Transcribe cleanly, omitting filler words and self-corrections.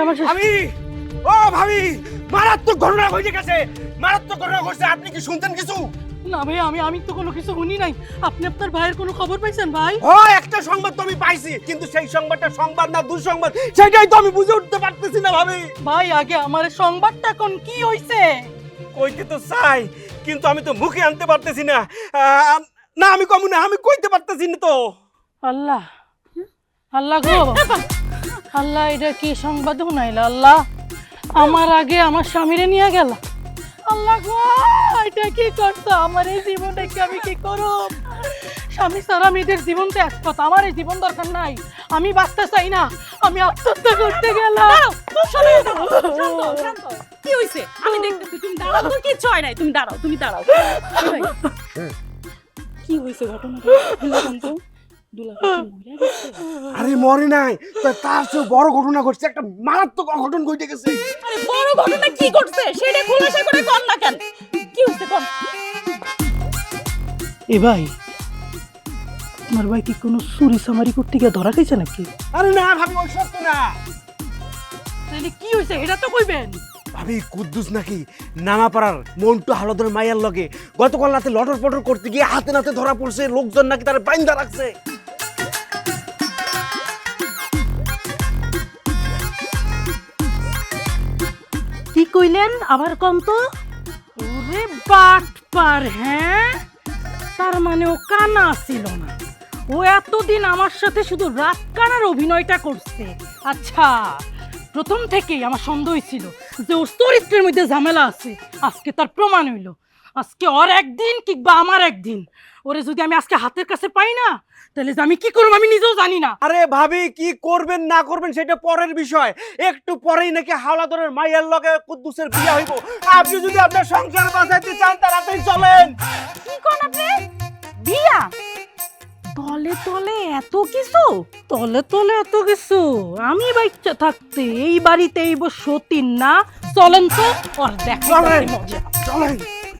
আমার শেষ। ভাবি, ও ভাবি, মারাত্মক ঘটনা হয়ে গেছে, মারাত্মক ঘটনা ঘটছে। আপনি কি শুনতেন কিছু? না ভাই, আমি তো কোনো কিছু শুনি নাই। আপনি আপনার ভাইয়ের কোনো খবর পাইছেন ভাই? ও, একটা সংবাদ তো আমি পাইছি, কিন্তু সেই সংবাদটা সংবাদ না দুঃসংবাদ, সেটাই তো আমি বুঝে উঠতে পারতেছি না ভাবি। ভাই আগে আমার সংবাদটা কোন কি হইছে? কইতে তো চাই, কিন্তু আমি তো মুখে আনতে পারতেছি না। না, আমি কমু না, আমি কইতে পারতেছি না তো। আল্লাহ, আল্লাহ গো, আল্লাহ এটা কি সংবাদ শুনাইলা? আল্লাহ, আমার আগে আমার স্বামীরে নিয়ে গেল। আল্লাহ গো, এটা কি করছো? আমার এই জীবনটাকে আমি কি করব? স্বামী ছাড়া মেয়েদের জীবন তো এক কথা, আমার এই জীবন দরকার নাই, আমি বাঁচতে চাই না, আমি আত্মহত্যা করতে গেলাম। কি হইছে? আমি দেখতেছি, তুমি দাঁড়াও, তো কিছু হয় নাই, তুমি দাঁড়াও, তুমি দাঁড়াও। কি হইছে ঘটনাটা? আরে মরে নাই, তার চেয়ে বড় ঘটনা ঘটছে, একটা মারাত্মক অঘটন ঘটে গেছে। আরে বড় ঘটনা কি ঘটছে সেটা খোলাসা করে কর না কেন? কি হইছে কোন? এ ভাই, আমার ভাই কি কোনো চুরি চামারি করতে গিয়ে ধরা খাইছে নাকি? আরে না ভাবি, ওই সত্য না। তাহলে কি হইছে এটা তো কইবেন। ভাবি, কুদ্দুস নাকি নামাপাড়ার মন্টু হালদের মাইয়ার লগে গতকাল রাতে লটর পটর করতে গিয়ে হাতে নাতে ধরা পড়ছে, লোকজন নাকি তার বাইন্দা রাখছে। কি কইলেন আবার কোন তো? ওরে বাটপার, হ্যাঁ, তার মানে ও কানা ছিল না, ও এতদিন আমার সাথে শুধু রাত কানার অভিনয়টা করছে। আচ্ছা, প্রথম থেকেই আমার সন্দেহ ছিল যে ওর চরিত্রের মধ্যে ঝামেলা আছে। আজকে তার প্রমাণ হইল। আজকে ওর একদিন কিংবা আমার একদিন, ওরে যদি আমি আজকে হাতের কাছে পাই না, তাহলে যে আমি কি করবো আমি নিজেও জানি না। আরে ভাবি, কি করবেন না করবেন সেটা পরের বিষয়। একটু পরেই নাকি হাওলাদারের মাইয়ার লগে কুদ্দুসের বিয়ে হইব। আপনি যদি আপনার সংসার বাঁচাইতে চান, তাড়াতাড়ি চলেন। কি কোন আপনি? বিয়া? তলে তলে এত কিছু? তলে তলে এত কিছু? আমি বাচ্চা থাকতে এই বাড়িতে এই সতীন না। চলেন তো, ওর দেখেন চলেন মজা। চলেন।